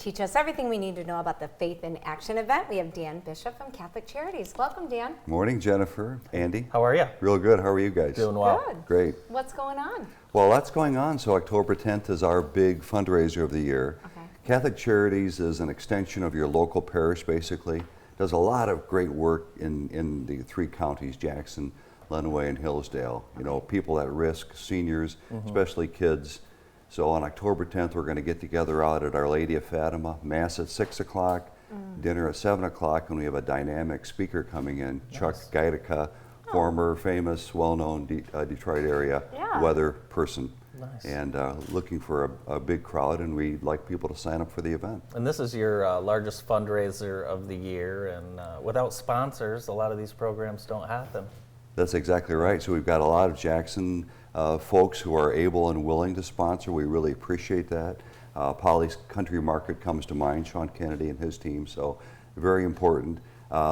Teach us everything we need to know about the Faith in Action event. We have Dan Bishop from Catholic Charities. Welcome, Dan. Morning, Jennifer. Andy. How are you? Real good. How are you guys? Doing well. Good. Great. What's going on? Well, lots going on. So October 10th is our big fundraiser of the year. Okay. Catholic Charities is an extension of your local parish, basically. Does a lot of great work in the three counties, Jackson, Lenawee, and Hillsdale. You know, people at risk, seniors, especially kids. So on October 10th, we're going to get together out at Our Lady of Fatima, Mass at 6 o'clock, dinner at 7 o'clock, and we have a dynamic speaker coming in, Chuck Gaidica, former famous, well-known Detroit area weather person. Nice. And looking for a big crowd, and we'd like people to sign up for the event. And this is your largest fundraiser of the year, and without sponsors, a lot of these programs don't happen. That's exactly right. So we've got a lot of Jackson folks who are able and willing to sponsor. We really appreciate that. Polly's Country Market comes to mind, Sean Kennedy and his team, so very important.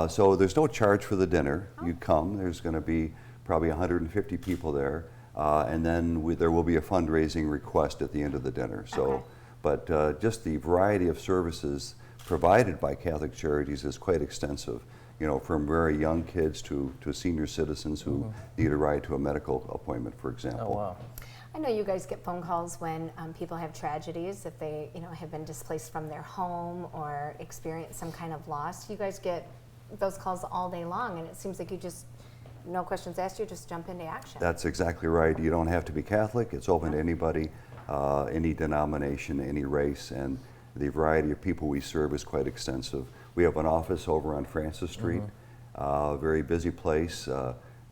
So there's no charge for the dinner. You come, there's going to be probably 150 people there, and then there will be a fundraising request at the end of the dinner. So, but just the variety of services provided by Catholic Charities is quite extensive. You know, from very young kids to senior citizens who need a ride to a medical appointment, for example. Oh, wow. I know you guys get phone calls when people have tragedies, if they have been displaced from their home or experienced some kind of loss. You guys get those calls all day long, and it seems like you just, no questions asked, you just jump into action. That's exactly right. You don't have to be Catholic. It's open to anybody, any denomination, any race, and the variety of people we serve is quite extensive. We have an office over on Francis Street, very busy place.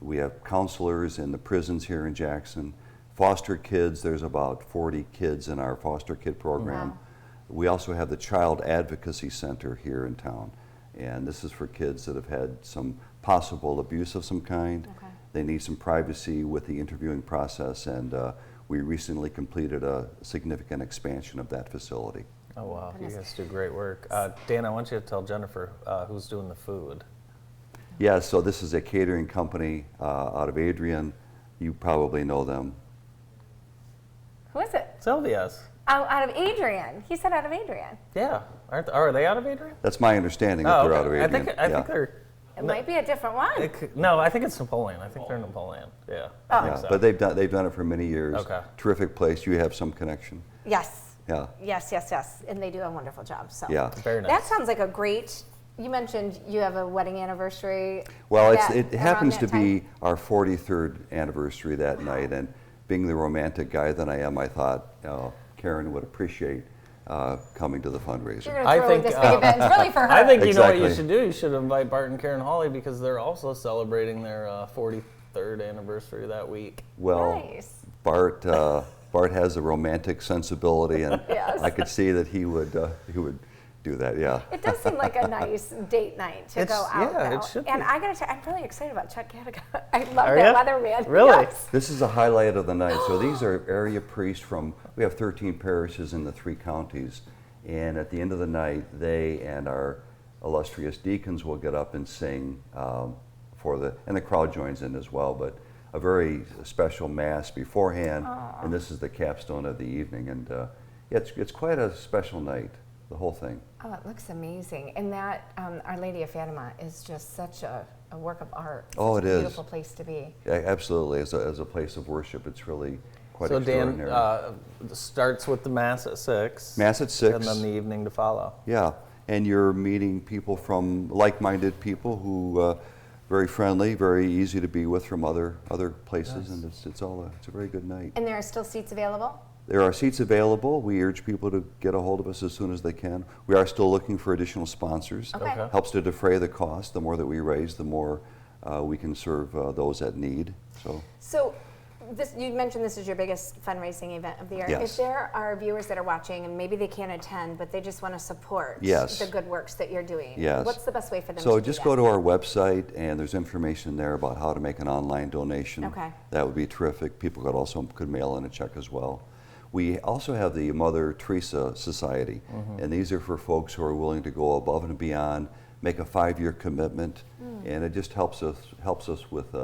We have counselors in the prisons here in Jackson. Foster kids, there's about 40 kids in our foster kid program. Wow. We also have the Child Advocacy Center here in town. And this is for kids that have had some possible abuse of some kind. Okay. They need some privacy with the interviewing process, and we recently completed a significant expansion of that facility. Oh, wow. Goodness. You guys do great work. Dan, I want you to tell Jennifer who's doing the food. Yeah, so this is a catering company out of Adrian. You probably know them. Who is it? Sylvia's. Out of Adrian. He said out of Adrian. Yeah. Are they out of Adrian? That's my understanding that they're out of Adrian. I think they're... It might be a different one. No, I think it's Napoleon. I think they're Napoleon. Yeah. Oh. I think Yeah, so. but they've done it for many years. Okay. Terrific place. You have some connection. Yes. Yeah. Yes. And they do a wonderful job. So Yeah. Very nice. that sounds like a great. You mentioned you have a wedding anniversary. Well, it around happens that to be our 43rd anniversary that night, and being the romantic guy that I am, I thought Karen would appreciate coming to the fundraiser. You're going to throw this big event really for her. I think you know what Exactly. you should do. You should invite Bart and Karen Hawley because they're also celebrating their 43rd anniversary that week. Well, Nice. Bart has a romantic sensibility, and Yes. I could see that he would do that. Yeah. It does seem like a nice date night to go out. Yeah, though. it should And be. I got to tell you, I'm really excited about Chuck Gadiga. I love Are that ya? weatherman. Really? Yes. This is a highlight of the night. So these are area priests from, we have 13 parishes in the three counties. And at the end of the night, they and our illustrious deacons will get up and sing and the crowd joins in as well, but a very special mass beforehand. And this is the capstone of the evening. And it's quite a special night, the whole thing. Oh, it looks amazing. And that Our Lady of Fatima is just such a work of art. Oh, Such it a is. beautiful place to be. Yeah, absolutely. As a place of worship, it's really quite So extraordinary. Dan starts with the Mass at 6. Mass at 6. And then the evening to follow. Yeah, and you're meeting people from like-minded people who very friendly, very easy to be with from other places, and it's a very good night. And there are still seats available? There are seats available. We urge people to get a hold of us as soon as they can. We are still looking for additional sponsors. Okay. Helps to defray the cost. The more that we raise, the more we can serve those at need. So you mentioned this is your biggest fundraising event of the year. Yes. If there are viewers that are watching and maybe they can't attend, but they just want to support Yes. the good works that you're doing, Yes. what's the best way for them to So do just that? go to our website, and there's information there about how to make an online donation. Okay. That would be terrific. People could mail in a check as well. We also have the Mother Teresa Society, and these are for folks who are willing to go above and beyond, make a 5-year commitment, and it just helps us with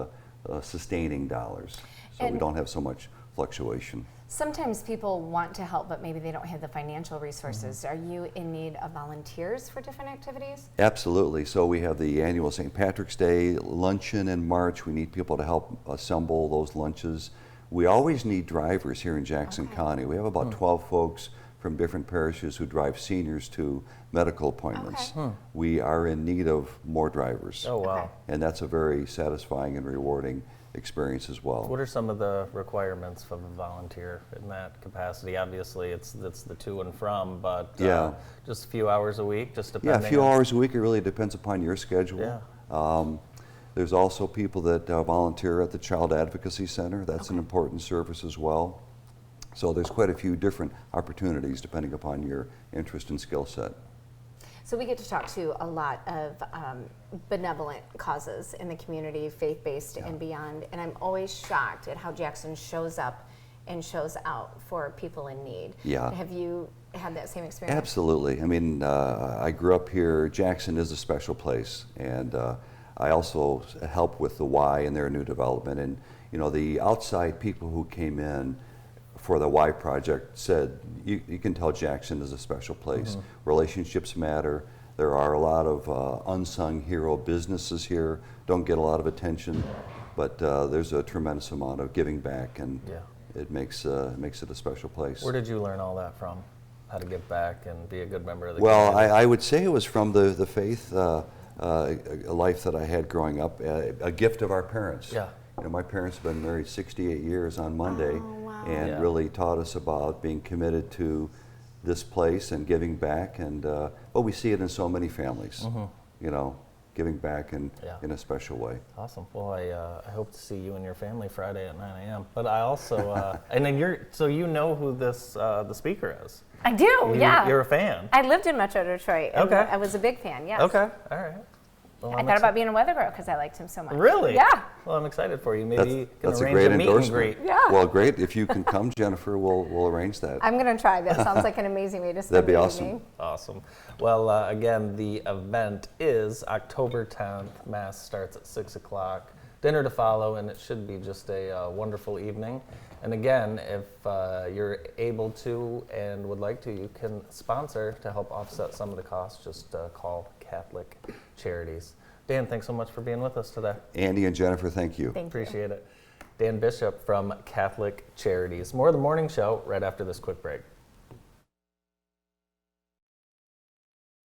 sustaining dollars, so we And- don't have so much fluctuation. Sometimes people want to help, but maybe they don't have the financial resources. Are you in need of volunteers for different activities? Absolutely. So we have the annual St. Patrick's Day luncheon in March. We need people to help assemble those lunches. We always need drivers here in Jackson County. We have about 12 folks from different parishes who drive seniors to medical appointments. We are in need of more drivers. Oh, wow. Okay. And that's a very satisfying and rewarding experience as well. What are some of the requirements for a volunteer in that capacity? Obviously, it's the to and from, but Yeah. just a few hours a week, just Yeah, depending a few on- hours a week. It really depends upon your schedule. Yeah. There's also people that volunteer at the Child Advocacy Center. That's an important service as well. So there's quite a few different opportunities depending upon your interest and skill set. So we get to talk to a lot of benevolent causes in the community, faith-based and beyond, and I'm always shocked at how Jackson shows up and shows out for people in need. Yeah. Have you had that same experience? Absolutely. I mean, I grew up here. Jackson is a special place, and I also help with the Y and their new development. And you know, the outside people who came in for the Y project said, you can tell Jackson is a special place. Relationships matter. There are a lot of unsung hero businesses here, don't get a lot of attention, but there's a tremendous amount of giving back, and it makes it a special place. Where did you learn all that from? How to give back and be a good member of the Well, community? I would say it was from the faith life that I had growing up, a gift of our parents. Yeah. You know, my parents have been married 68 years on Monday, and Yeah. really taught us about being committed to this place and giving back. And but we see it in so many families. You know, giving back in a special way. Awesome. Well, I hope to see you and your family Friday at 9 a.m. But I also, and then so you know who this the speaker is. I do, yeah. You're a fan. I lived in Metro Detroit. And Okay. I was a big fan, yes. Okay. All right. Well, I thought about being a weather girl because I liked him so much. Really? Yeah. Well, I'm excited for you. Maybe you can That's a arrange great a meet endorsement. and greet. Yeah. Well, great. If you can come, Jennifer, we'll arrange that. I'm going to try. That sounds like an amazing way to spend That'd be the awesome. evening. Awesome. Well, again, the event is October 10th. Mass starts at 6 o'clock. Dinner to follow, and it should be just a wonderful evening. And again, if you're able to and would like to, you can sponsor to help offset some of the costs. Just call Catholic Charities. Dan, thanks so much for being with us today. Andy and Jennifer, thank you. Thank you. Appreciate it. Dan Bishop from Catholic Charities. More of the morning show right after this quick break.